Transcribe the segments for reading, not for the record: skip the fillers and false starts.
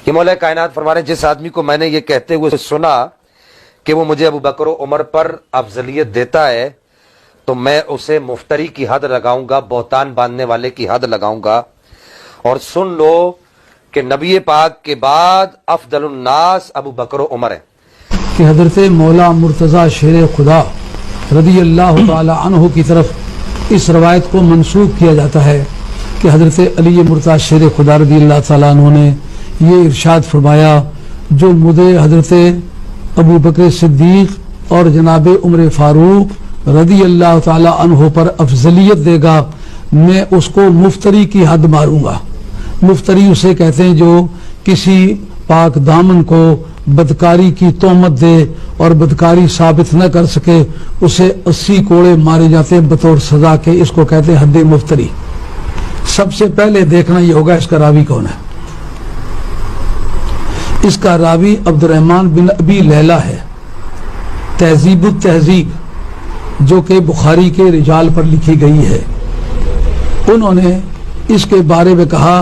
کہ مولا کائنات فرما رہے ہیں جس آدمی کو میں نے یہ کہتے ہوئے سنا کہ وہ مجھے ابو بکر و عمر پر افضلیت دیتا ہے تو میں اسے مفتری کی حد لگاؤں گا، بہتان باندھنے والے کی حد لگاؤں گا۔ اور سن لو کہ نبی پاک کے بعد افضل الناس ابو بکر و عمر ہے۔ کہ حضرت مولا مرتضی شیر خدا رضی اللہ تعالی عنہ کی طرف اس روایت کو منسوب کیا جاتا ہے کہ حضرت علی مرتضی شیر خدا رضی اللہ تعالیٰ عنہ نے یہ ارشاد فرمایا، جو مجھے حضرت ابو بکر صدیق اور جناب عمر فاروق رضی اللہ تعالی عنہ پر افضلیت دے گا میں اس کو مفتری کی حد ماروں گا۔ مفتری اسے کہتے ہیں جو کسی پاک دامن کو بدکاری کی تہمت دے اور بدکاری ثابت نہ کر سکے، اسے 80 کوڑے مارے جاتے ہیں بطور سزا کے، اس کو کہتے ہیں حد مفتری۔ سب سے پہلے دیکھنا یہ ہوگا اس کا راوی کون ہے۔ اس کا راوی عبد الرحمن بن ابی لیلہ ہے، تہذیب التہذیب جو کہ بخاری کے رجال پر لکھی گئی ہے۔ انہوں نے اس کے بارے میں کہا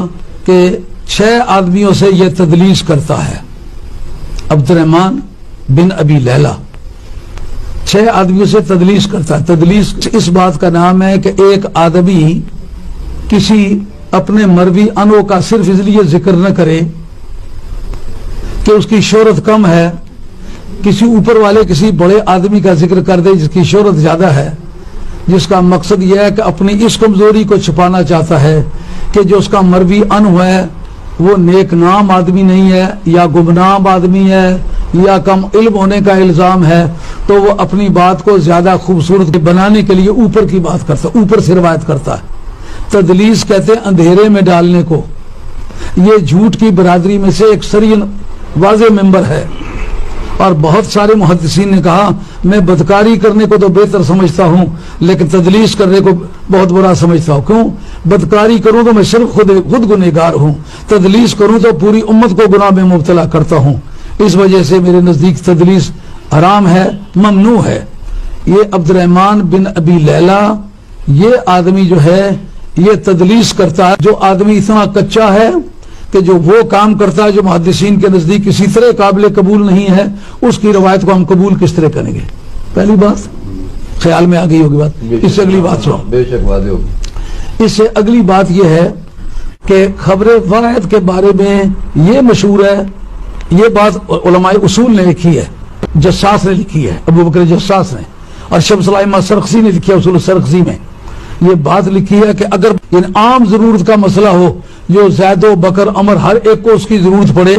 کہ 6 آدمیوں سے یہ تدلیس کرتا ہے۔ عبد الرحمن بن ابی لیلہ 6 آدمیوں سے تدلیس کرتا ہے۔ تدلیس اس بات کا نام ہے کہ ایک آدمی کسی اپنے مروی انو کا صرف اس لیے ذکر نہ کرے کہ اس کی شہرت کم ہے، کسی اوپر والے کسی بڑے آدمی کا ذکر کر دے جس کی شہرت زیادہ ہے، جس کا مقصد یہ ہے کہ اپنی اس کمزوری کو چھپانا چاہتا ہے کہ جو اس کا مروی انو ہے وہ نیک نام آدمی نہیں ہے یا گمنام آدمی ہے یا کم علم ہونے کا الزام ہے، تو وہ اپنی بات کو زیادہ خوبصورت بنانے کے لیے اوپر کی بات کرتا ہے، اوپر سے روایت کرتا ہے۔ تدلیس کہتے ہیں اندھیرے میں ڈالنے کو۔ یہ جھوٹ کی برادری میں سے ایک سرین واضح ممبر ہے، اور بہت سارے محدثین نے کہا میں بدکاری کرنے کو تو بہتر سمجھتا ہوں لیکن تدلیس کرنے کو بہت برا سمجھتا ہوں۔ کیوں؟ بدکاری کروں تو میں صرف خود گنہگار ہوں، تدلیس کروں تو پوری امت کو گناہ میں مبتلا کرتا ہوں، اس وجہ سے میرے نزدیک تدلیس حرام ہے، ممنوع ہے۔ یہ عبد الرحمن بن ابی لیلہ یہ آدمی جو ہے یہ تدلیس کرتا ہے۔ جو آدمی اتنا کچا ہے کہ جو وہ کام کرتا ہے جو محدثین کے نزدیک کسی طرح قابل قبول نہیں ہے، اس کی روایت کو ہم قبول کس طرح کریں گے؟ پہلی بات خیال میں آ گئی ہوگی بات۔ اس سے اگلی بات سنو، بے شک واضح ہوگی۔ اس سے اگلی بات یہ ہے کہ خبر واحد کے بارے میں یہ مشہور ہے، یہ بات علماء اصول نے لکھی ہے، جساس نے لکھی ہے، ابو بکر جساس نے، اور شمس الائمہ سرخسی نے لکھی ہے اصول سرخسی میں۔ یہ بات لکھی ہے کہ اگر عام ضرورت کا مسئلہ ہو جو زید و بکر عمر ہر ایک کو اس کی ضرورت پڑے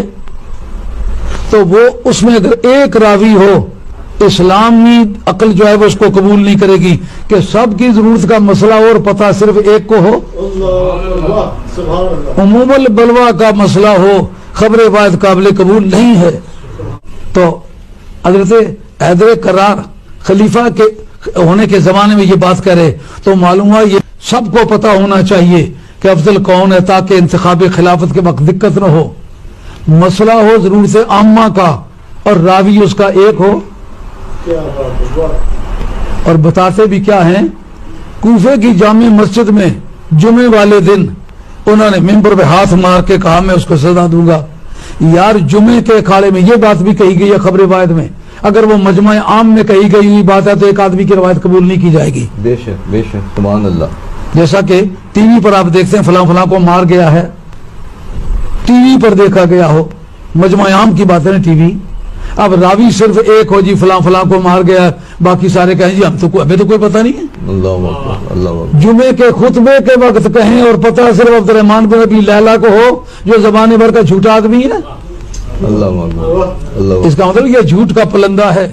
تو وہ اس میں اگر ایک راوی ہو، اسلامی عقل جو ہے وہ اس کو قبول نہیں کرے گی کہ سب کی ضرورت کا مسئلہ اور پتہ صرف ایک کو ہو۔ عموم البلوا کا مسئلہ ہو، خبر واحد قابل قبول نہیں ہے۔ تو حضرت حیدر کرار خلیفہ کے ہونے کے زمانے میں یہ بات کہہ رہے تو معلوم ہوا یہ سب کو پتہ ہونا چاہیے کہ افضل کون ہے تاکہ انتخاب خلافت کے وقت دقت نہ ہو۔ مسئلہ ہو ضرورت عامہ کا اور راوی اس کا ایک ہو، اور بتاتے بھی کیا ہیں، کوفے کی جامع مسجد میں جمعے والے دن انہوں نے ممبر پہ ہاتھ مار کے کہا میں اس کو سزا دوں گا۔ یار جمعے کے اکھاڑے میں یہ بات بھی کہی گئی ہے خبر واحد میں، اگر وہ مجمع عام میں کہی گئی ہوئی بات ہے تو ایک آدمی کی روایت قبول نہیں کی جائے گی۔ بے شک بے شک، سبحان اللہ۔ جیسا کہ ٹی وی پر آپ دیکھتے ہیں فلاں فلاں کو مار گیا ہے، ٹی وی پر دیکھا گیا ہو، مجمع عام کی بات ہے نا ٹی وی۔ اب راوی صرف ایک ہو جی فلاں فلاں کو مار گیا، باقی سارے کہیں جی ہمیں تو کوئی پتہ نہیں ہے۔ اللہ اکبر، اللہ اکبر۔ جمعے کے خطبے کے وقت کہیں اور پتہ صرف عبد الرحمن بن ابی لیلہ کو ہو جو زبان بھر کا جھوٹا آدمی ہے، اللہ اکبر، اللہ اکبر۔ اس کا مطلب یہ جھوٹ کا پلندہ ہے۔